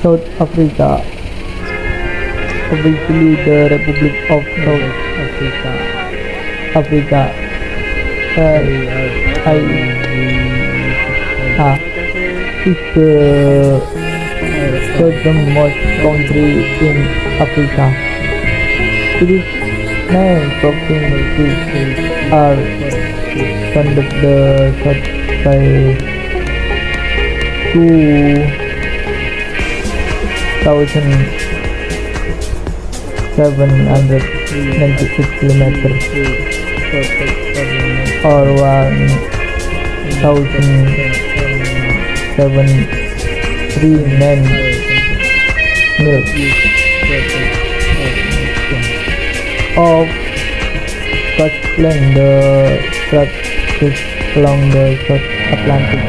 South Africa, officially the Republic of South Africa, is the southernmost country in Africa. Its nine provinces are surrounded the south by 2,796 kilometers or 1,739 miles of coastline. The stretches along the South Atlantic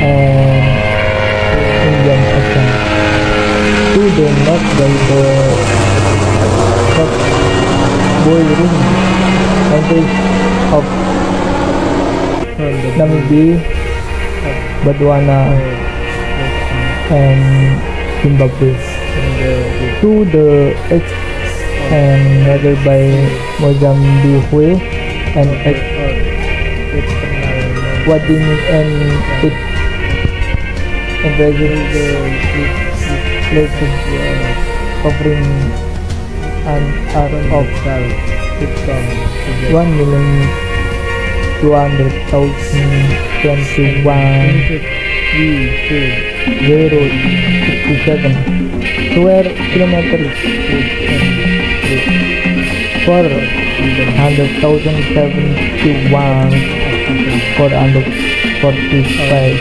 and Indian Ocean. To the north by the South bordering countries of Namibia, Botswana, and Zimbabwe. To the east and rather by Mozambique and Ecuador and it embraces the places covering an area of 1,200,021,067 square kilometers for 100,071,445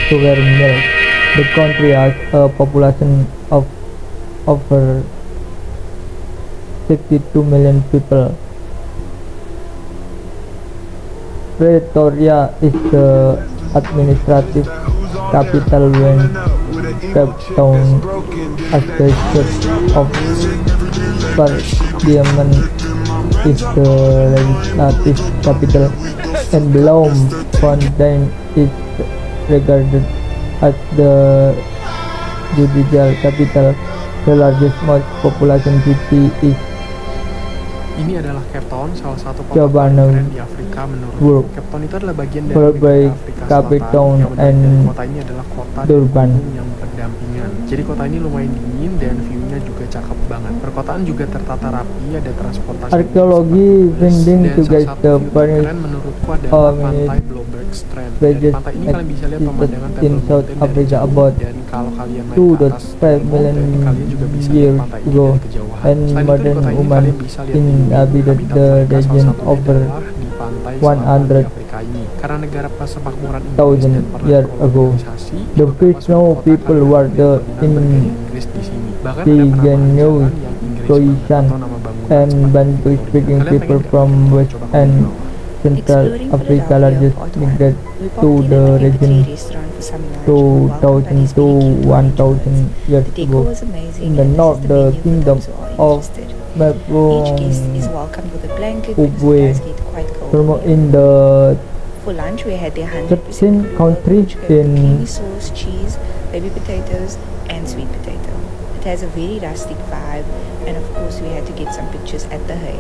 square miles. The country has a population of over 62 million people. Pretoria is the administrative capital when Cape Town as the seat of Parliament is the legislative capital, and Bloemfontein is regarded as the judicial capital. The largest most population city is Ini adalah Cape Town, salah satu kota keren di Afrika menurut Cape Town itu adalah bagian dari Afrika Selatan. and kota ini adalah kota Durban yang berdampingan. Jadi kota ini lumayan dingin dan view-nya juga cakep banget. Perkotaan juga tertata rapi, ada transportasi. Arkeologi finding to get the keren menurutku adalah pantai Bloemberg Strand. Dari pantai ini kalian bisa lihat pemandangan in South Africa about dan kalau kalian naik ke atas 2.5 million kalian juga bisa lihat pantai ini ago, dari kejauhan. and modern women inhabited the region over 100,000 years ago. The first known people were the indigenous Croatian and Bantu-speaking people from West and Central Africa. Largest migrated to the region 2,000 to 1,000 years ago. In the north, the kingdom of in the For lunch we had the 13 countries in sauce, cheese, baby potatoes and sweet potato. It has a very rustic vibe, and of course we had to get some pictures at the hay.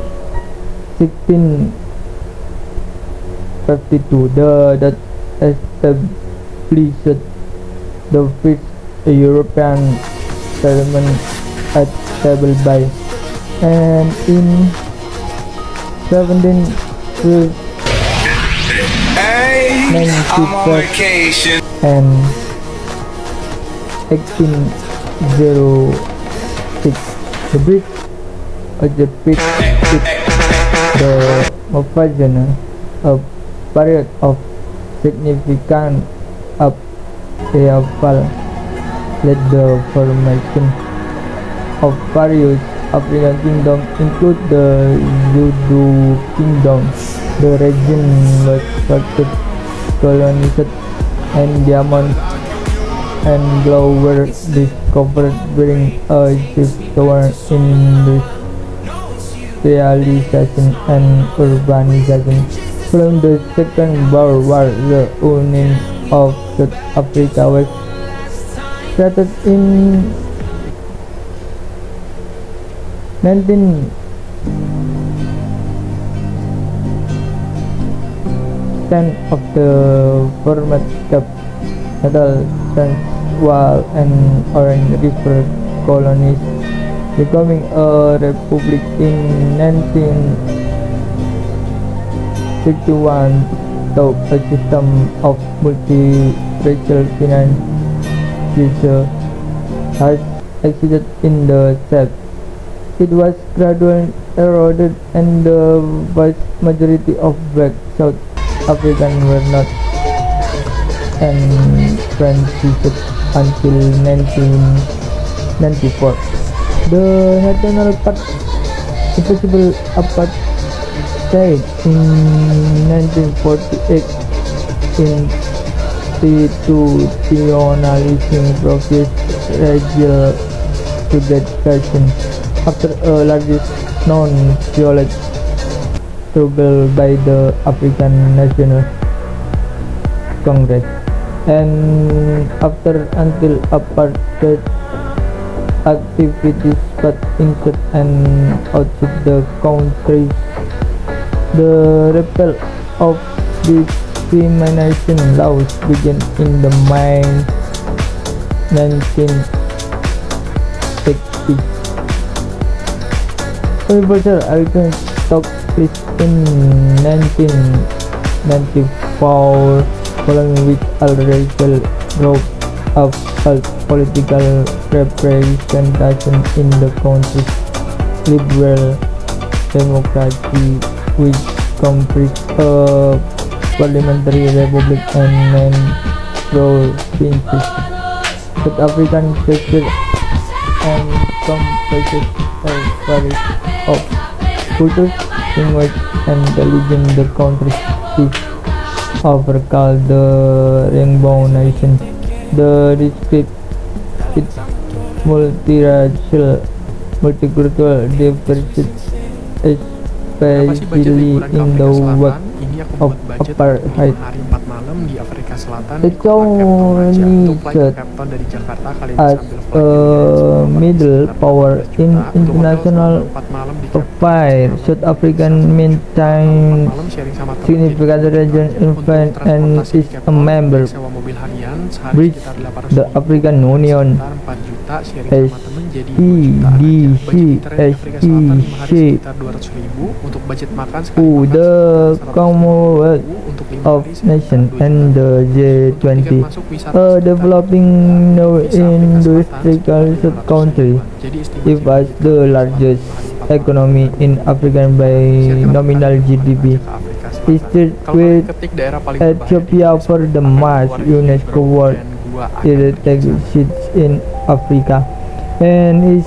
1652 that established the first European settlement at Table Bay, and in 1796 and 1806 the British occupied the Mauritania, a period of significant upheaval led the formation of various African kingdoms, include the Zulu Kingdom. The region was first colonized, and diamonds and gold were discovered during a shift toward industrialization and urbanization. Following the Second World War, the Union of South Africa was started in 1910 of the former capital Transvaal and Orange River colonies, becoming a republic in 1961 through a system of multi-racial finance has existed in the South. It was gradually eroded, and the vast majority of black South Africans were not enfranchised until 1994. The National Impossible Apartheid in 1948 institutionalizing progressive racial segregation after a largest non-violent struggle by the African National Congress, and until apartheid activities but inside and outside the country. The repeal of discrimination laws began in the mid-1960s. Universal Alliance took place in 1994, following which all racial groups of political representation in the country's liberal democracy, which comprised a parliamentary republic and 9 provinces. South African culture and comprises a variety of cultures, language, and religion. The country's chief often called the Rainbow Nation. The district is multiracial, multicultural, diversity, especially in the wake of apartheid. It's only as a middle power in international affairs. South Africa maintains significant regional influence and is a member of the African Union, the Commonwealth of Nations, and the G20, a developing industrial country. It was the largest economy in Africa by nominal GDP. It stood with Ethiopia for the most UNESCO World Heritage Sites in Africa, and is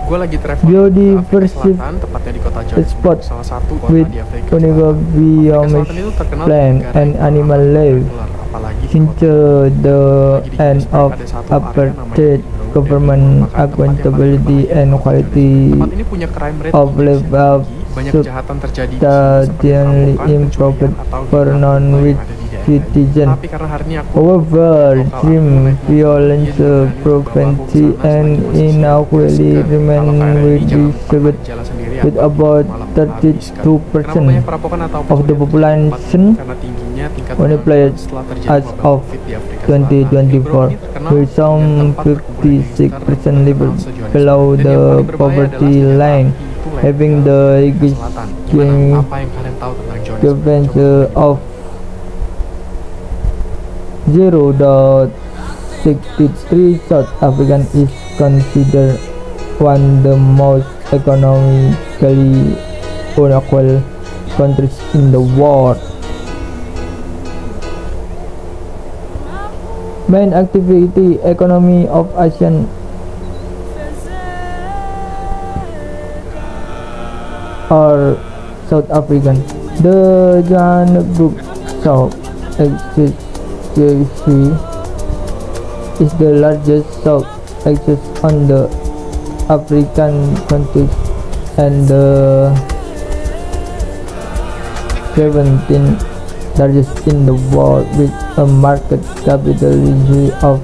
biodiversity spot with unique biomes, plant and animal life. Since the end of apartheid, government accountability and quality of life have substantially improved for non-white citizens. However, extreme violence, poverty, and inequality remain widespread, with about 32% of the population unemployed as of 2024, with some 56% live below the poverty line, having the biggest difference of 0.63. South Africa is considered one of the most economically unequal countries in the world. Main activity economy of ASEAN are South African. The Johannesburg Stock Exchange is the largest stock exchange on the African continent and the 17th largest in the world, with a market capitalization of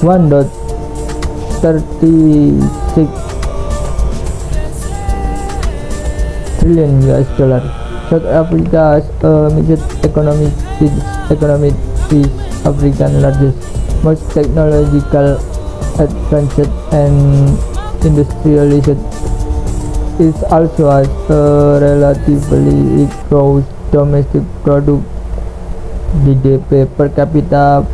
1.36 trillion US dollar. South Africa has a mixed economy. Its economy is Africa's largest, most technological advanced and industrialized. It also has a relatively gross domestic product (GDP) per capita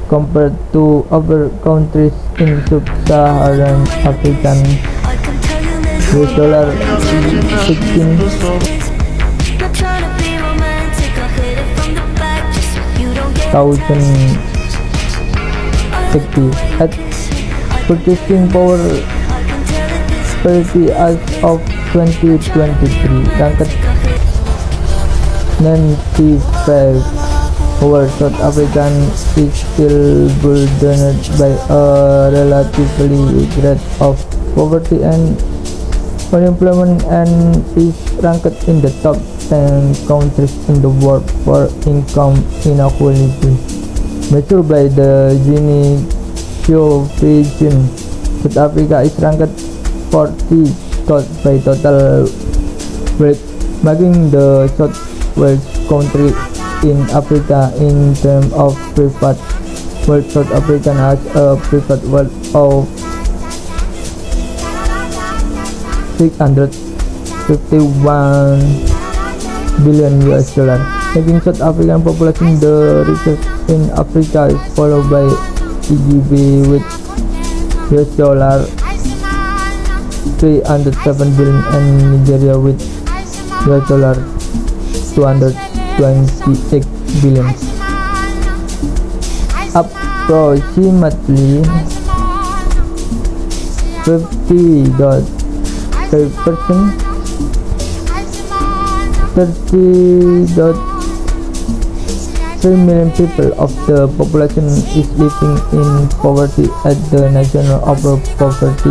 compared to other countries in sub-Saharan Africa. $16,060 at purchasing power parity as of 2023, ranked 95. Our South African is still burdened by a relatively rate of poverty and unemployment and is ranked in the top 10 countries in the world for income inequality. Measured by the Gini coefficient, South Africa is ranked 40 by total wealth, making the southwest country in Africa in terms of private wealth. South Africa has a private wealth of $651 billion US dollar, making South African population the richest in Africa, is followed by EGB with US dollar 307 billion and Nigeria with US dollar 228 billion. Approximately 30.3 million people of the population is living in poverty at the national poverty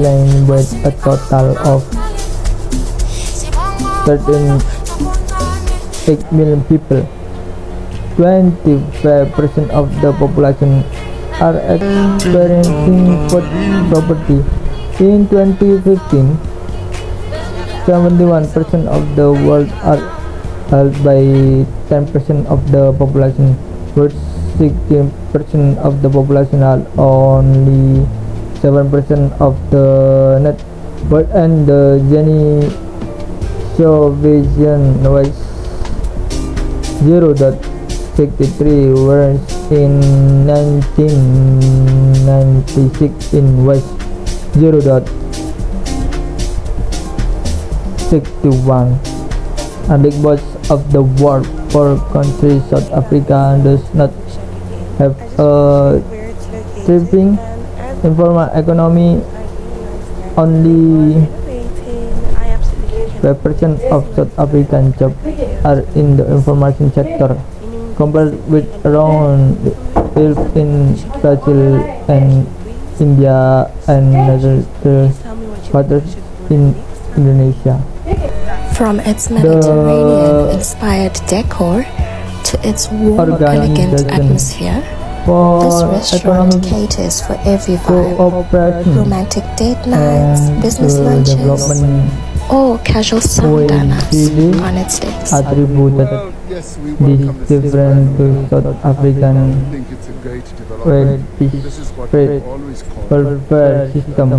line, with a total of 13.8 million people. 25% of the population are experiencing poverty. In 2015, 71% of the world are held by 10% of the population, where 16% of the population are only 7% of the net worth, and the Gini coefficient was 0.63, whereas in 1996 it was 0.61. Unlike most of the world poor countries, South Africa does not have a thriving informal economy. Only 5% of South African jobs are in the information sector, compared with around 12 in Brazil and India and other countries in Indonesia. From its Mediterranean-inspired decor to its warm, elegant atmosphere, this restaurant caters for every vibe: romantic date nights, business lunches, or casual samdanas on its days. Attributed this different to South African welfare system.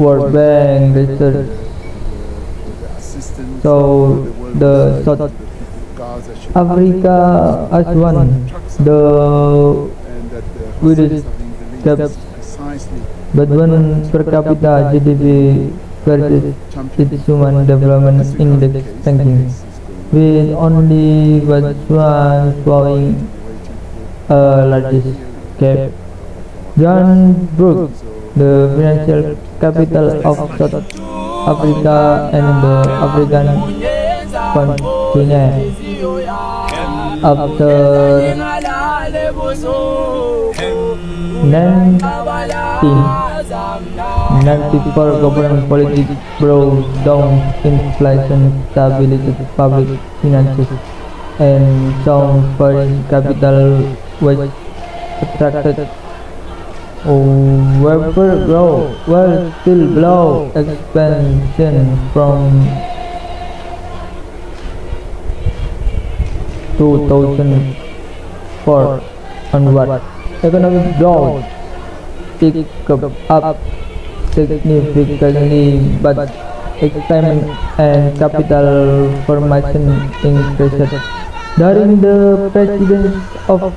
World Bank research so the South Africa has one the widest gap between per capita GDP versus its human development index ranking, with only Botswana showing a largest gap. Johannesburg, the financial capital of South Africa and the African continent, after 1994 government politics brought down inflation, stability public finances, and sound foreign capital was attracted However, growth was still below expansion from 2004 onward. Economic growth picked up significantly, but employment and capital formation increased. During the presidency of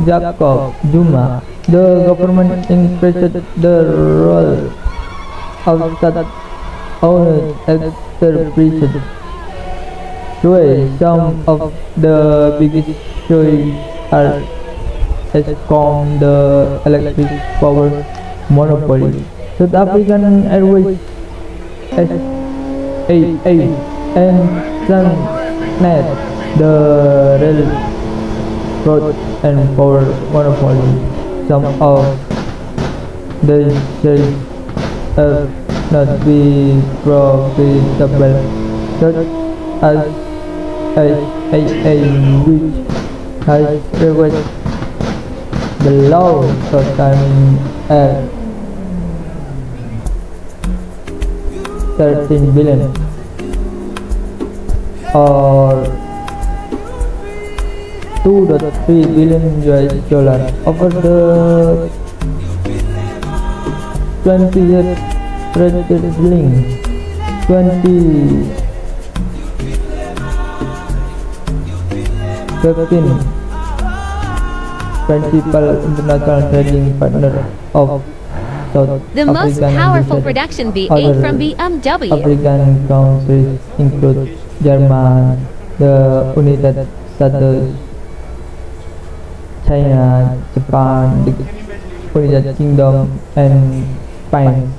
Jacob Zuma, the government increased the role of state-owned enterprises. Some of the biggest choices are Eskom, the electric power monopoly, South African Airways, SAA, and Transnet, the railroad and power monopoly. Some of the shares have not been profitable, such as SAA, which has requested the law totaling at 13 billion or $2.3 billion over the 20-year trailing 2015 principal international trading partner of South The most African powerful and production other V8 from BMW. African countries include Germany, the United States, China, Japan, the United Kingdom, and Spain.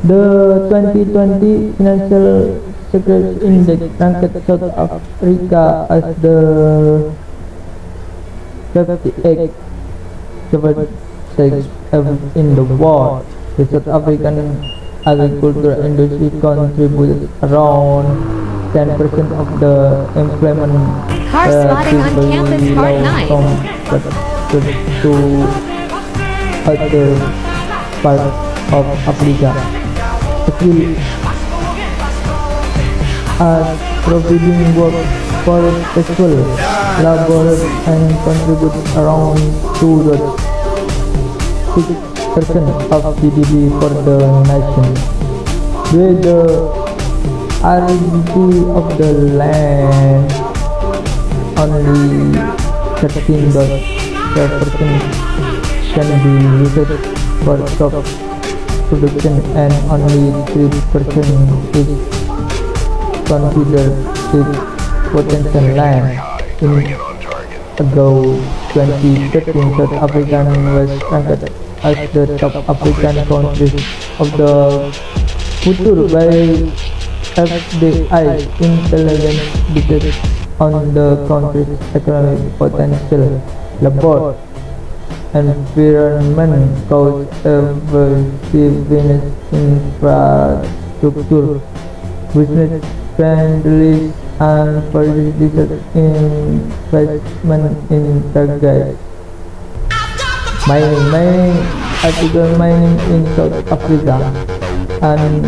The 2020 Financial Security Index ranked South Africa as the 58th in the world. The South African agricultural industry contributes around 10% of the employment, Car spotting on campus part 9. to other parts of Africa. Still, as providing work for peaceful labor and contribute around 2.6% of GDP for the nation. With the aridity of the land, only 13.5% can be used for crop production and only 3% is considered its potential land. In ago 2013, South Africa was ranked as the top African country of the future by FDI Intelligence based on the country's economic potential, labor, environment, cost effectiveness, infrastructure, business friendly, and for research investment in target mining, article mining in South Africa, and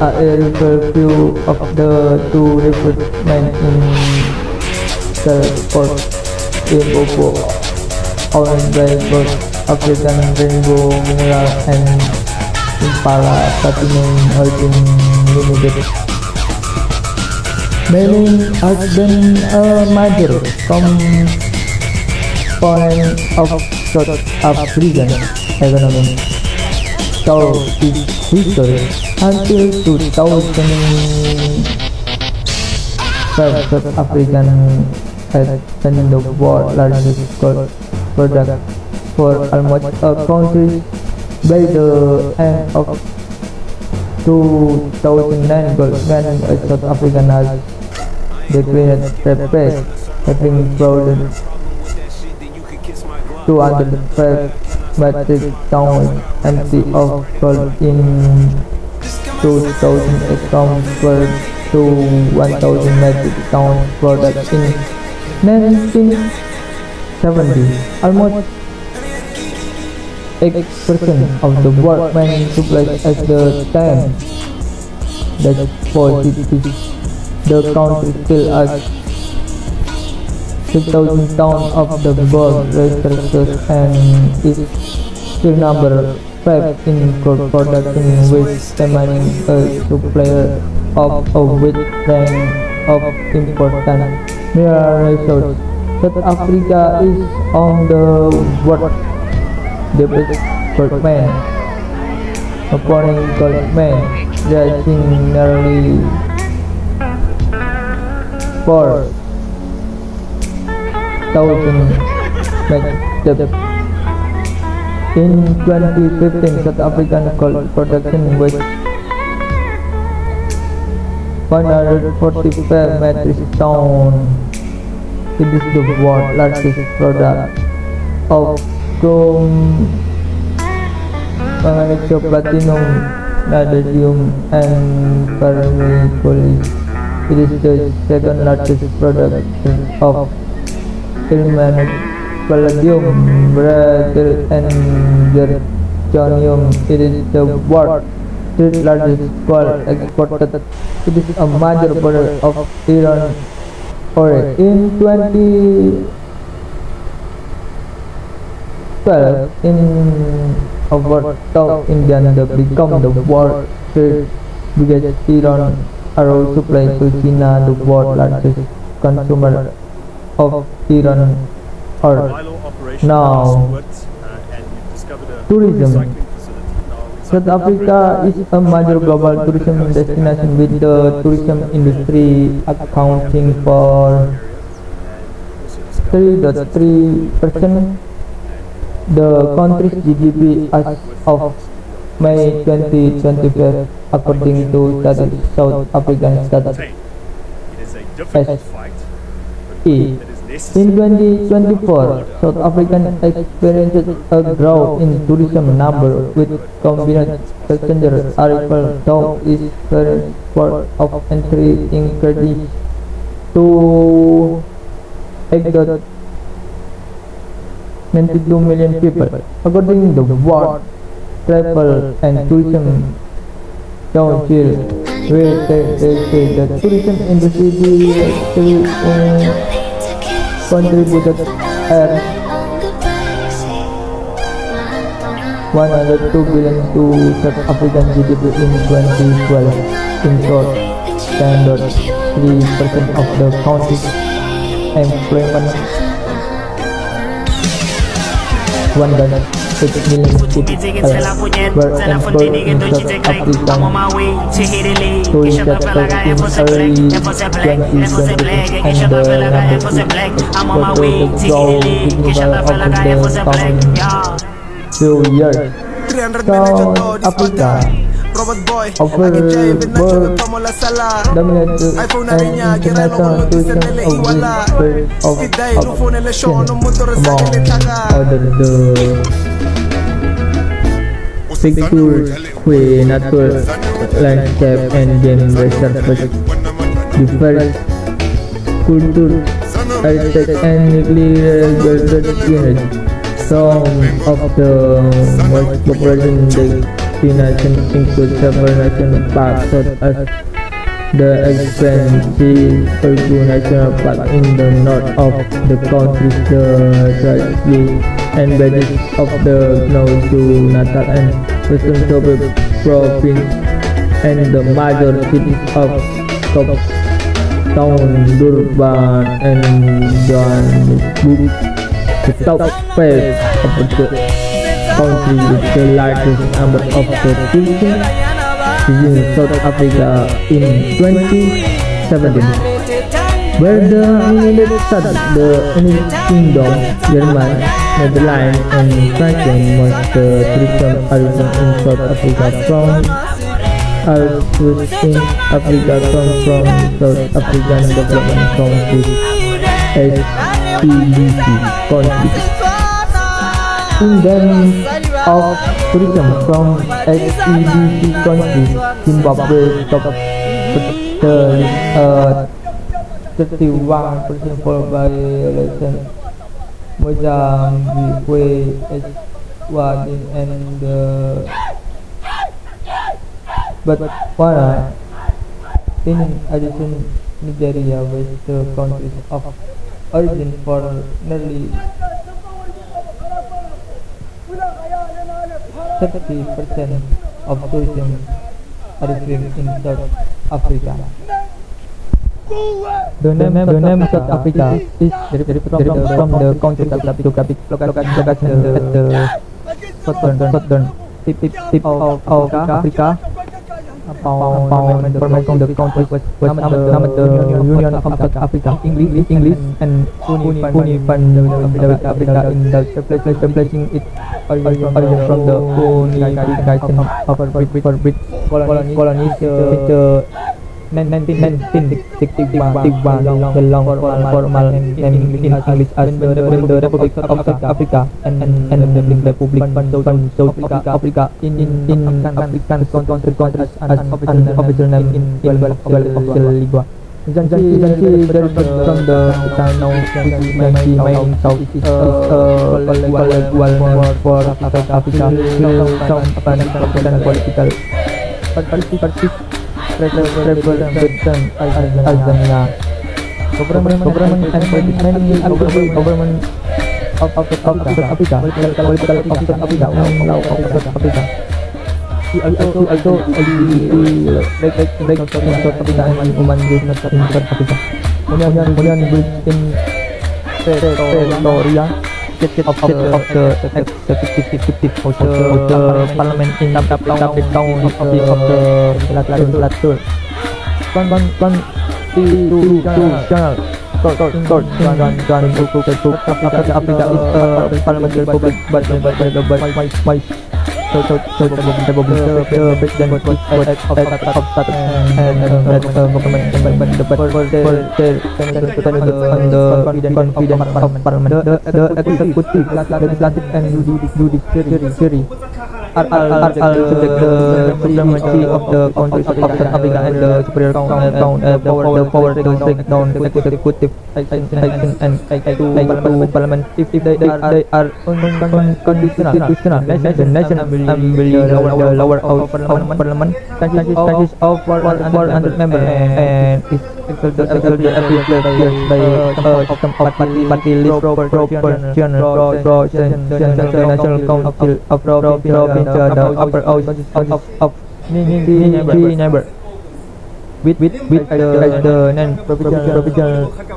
a review of the two rivers mine in Telford, Limpopo, owned by both African Rainbow Mineral and Impala Platinum Holding Limited. Mining has been a major component of South African economy throughout its history. Until 2005, South Africa had been the world's largest gold product for almost a country. By the end of 2009, gold mining in South Africa has declined rapidly, having grown 205 metric tons empty of gold in 2008 compared to 1,000 metric tons product in 1970. Almost 8% of the world main supplies as the time. That's positive. The country still has 6,000 tons of the gold resources and is still number 5 in gold production, with remaining a supplier of a wide range of important mineral resources. South Africa is on the world development, according Goldman, rising nearly 4,000 metric. In 2015, South African gold production was 145 metric tons. It is the world's largest product of chrome, manganese, platinum, vanadium, and vermiculite. It is the second largest production of ilmenite, palladium, beryllium, and zirconium. It is the world's third largest gold exported. It is a major product of Iran. In 2012, in over South India become the world's third biggest Iran arrow supply to China, the world's largest consumer of Iran ore. Now, tourism. South Africa is a major global tourism destination, with the tourism industry accounting for 3.3% the country's GDP as of May 2025, according to South African Statistics. In 2024, South Africa experienced a growth in tourism number, with combined passenger arrival though its current port of entry increased to 8.92 million people, according to the World Travel and Tourism Council, where they say the tourism industry contributed at 102 billion to South African GDP in 2012. In short, 10.3% of the country's employment, 1.6 million people were employed in South Africa. Tourism sector in early 2020, and the number is expected to grow significantly over the coming few years. South Africa offers world dominated and international tourism of option, among other the pictures with natural landscape and game reserves, diverse culture, heritage, and nuclear unit. Some of the most popular destinations include several national parks, such as the expensive Kruger National Park in the north of the country, the Tricity and badges of the KwaZulu-Natal and Western Cape province, and the major cities of Cape Town, Durban, and Johannesburg. The southwest of the country with the largest number of tourism in South Africa in 2017, where the United States, the United Kingdom, Germany, Netherlands, and France most tourism arrivals in South Africa from South African Development Council (SADC) countries. Index of tourism from SADC countries: Zimbabwe top 31%, followed by Mozambique Wadin and Botswana. In addition, Nigeria was the country of origin for nearly 30% of tourism origin in South Africa. The name South Africa is derived from the country located at the southern tip of Africa. Formation the country was named the Union of South Africa, English and Unified Africa in the establishing its origin from the unification of British colonies with the 1961 the long formal name in English as the Republic of South Africa and the Republic of South Africa in African countries as official name in official lingua. Zanzi from the Channel main Southeast for South Africa and political representation Azania government of Africa political of Africa. He also like South Africa and human rights in South Africa. Kemudian in Pretoria of the executive of the parliament in Cape Town of the legislature. Constitutional court Africa is a parliamentary republic but by the president was of status and government the confidence of parliament. The executive, legislative and judiciary are subject the supremacy of the countries of South Africa and the superior power to take down the executive action and to parliament if they are unconstitutional. The nation will lower out parliament consists of 400 members and is party list proportional national council of province the upper house of neighbor with the non-provincial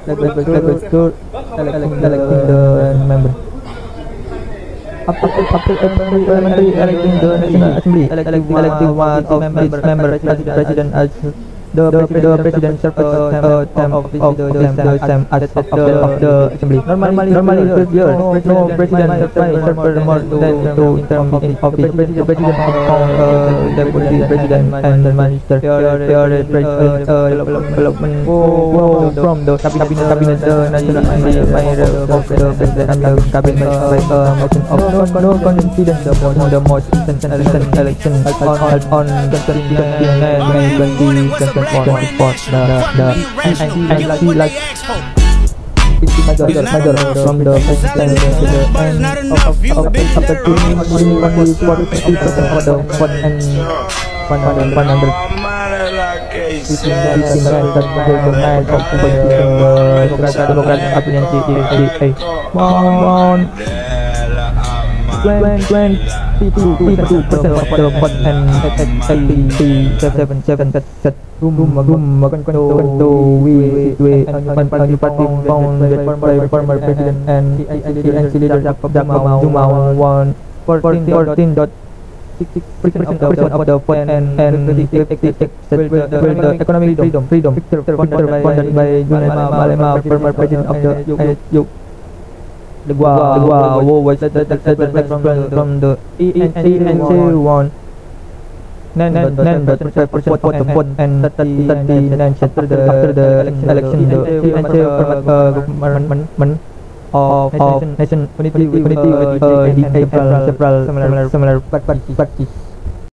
legislature electing the member. After parliamentary electing the National Assembly, electing one of its members president as the president serves a term of the same as of the assembly. Normally first year, no president serves more than 2 terms in office. The president of deputy president and the minister. Development from the cabinet, the National Assembly by the president and the cabinet by a motion of no confidence. The most recent election on 29 May 2020. The major from the president to the end of the 240% of the vote and 100 Democrat opinion of the vote and 87% room we party founded by former president and ANC leader Jacob Zuma won 14.6% of the vote and the economic freedom funded by Zulema Malema, former president of the the Gua was from the ANC won 9.5% of the vote and 39 after the election. The ANC government of nation unity with several similar parties.